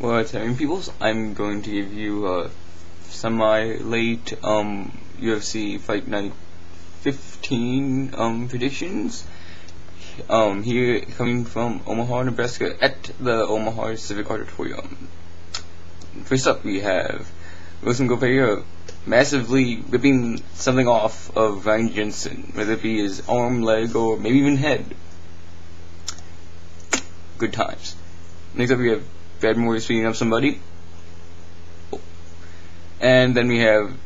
What's happening, peoples? I'm going to give you a semi-late UFC Fight Night 15 predictions. Here coming from Omaha, Nebraska, at the Omaha Civic Auditorium. First up, we have Wilson Gobert massively ripping something off of Ryan Jensen, whether it be his arm, leg, or maybe even head. Good times. Next up, we have Brad Morris beating up somebody. And then we have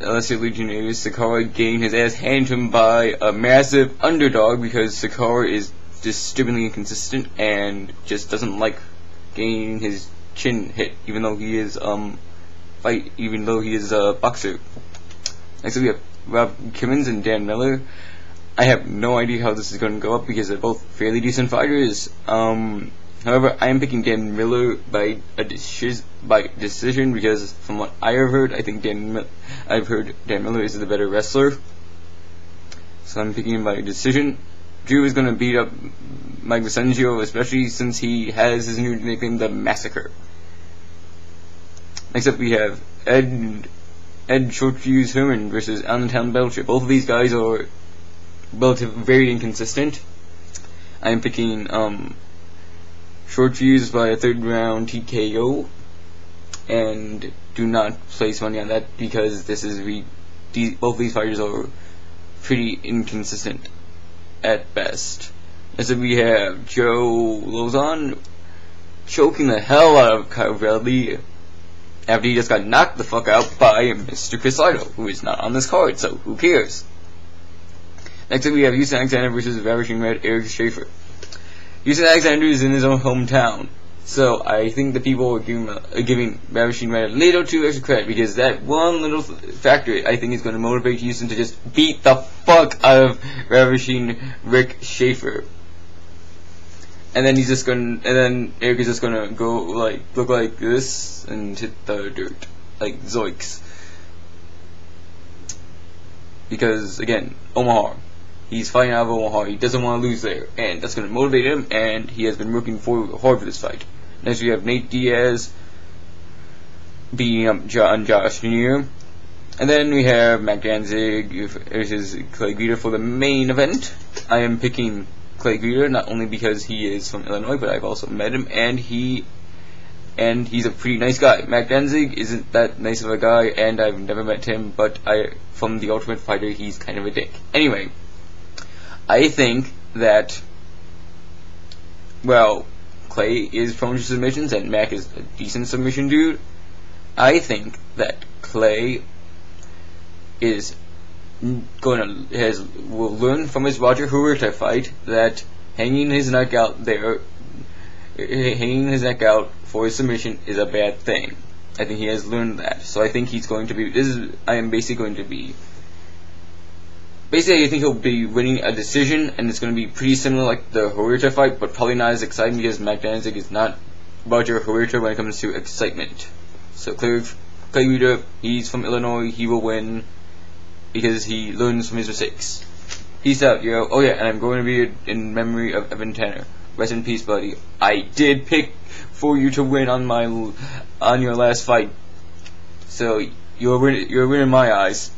Alessio Legionnaires, Sakara getting his ass handed to him by a massive underdog because Sakara is disturbingly inconsistent and just doesn't like getting his chin hit, even though he is a boxer. Next up we have Rob Kimmons and Dan Miller. I have no idea how this is going to go up because they're both fairly decent fighters. However, I am picking Dan Miller by decision because from what I have heard, I've heard Dan Miller is the better wrestler. So I'm picking him by decision. Drew is going to beat up Mike Vicenzio, especially since he has his new nickname, the Massacre. Next up we have Ed Shortfuse Herman versus Allentown Belcher. Both of these guys are very inconsistent. I am picking Short Fuse by a third round TKO, and do not place money on that because both these fighters are pretty inconsistent at best. Next up we have Joe Lozon choking the hell out of Kyle Bradley after he just got knocked the fuck out by Mr. Chris Lido, who is not on this card, so who cares? Next up we have Houston Alexander versus Ravishing Red Eric Schaefer. Houston Alexander is in his own hometown, so I think the people are giving Ravishing Red a little too extra credit because that one little factor I think is going to motivate Houston to just beat the fuck out of Ravishing Rick Schaefer. And then Eric is just gonna go look like this and hit the dirt like Zoiks. Because again, Omaha. He's fighting out of Omaha. He doesn't want to lose there, and that's going to motivate him. And he has been working hard for this fight. Next, we have Nate Diaz beating up Josh Neer, and then we have Mac Danzig versus Clay Guida for the main event. I am picking Clay Guida not only because he is from Illinois, but I've also met him, and he's a pretty nice guy. Mac Danzig isn't that nice of a guy, and I've never met him, but from The Ultimate Fighter, he's kind of a dick. Anyway. I think that, well, Clay is prone to submissions and Mac is a decent submission dude. I think that Clay will learn from his Roger Huerta fight that hanging his neck out for his submission is a bad thing. I think he has learned that. So I think he's going to be, Basically, I think he'll be winning a decision, and it's going to be pretty similar like the Huerta fight, but probably not as exciting because Mac Danzig is not Roger Huerta when it comes to excitement. So Clay Guida, he's from Illinois, he will win because he learns from his mistakes. Peace out, yo. Oh yeah, and I'm going to read it in memory of Evan Tanner. Rest in peace, buddy. I did pick for you to win on your last fight, so you're a winner in my eyes.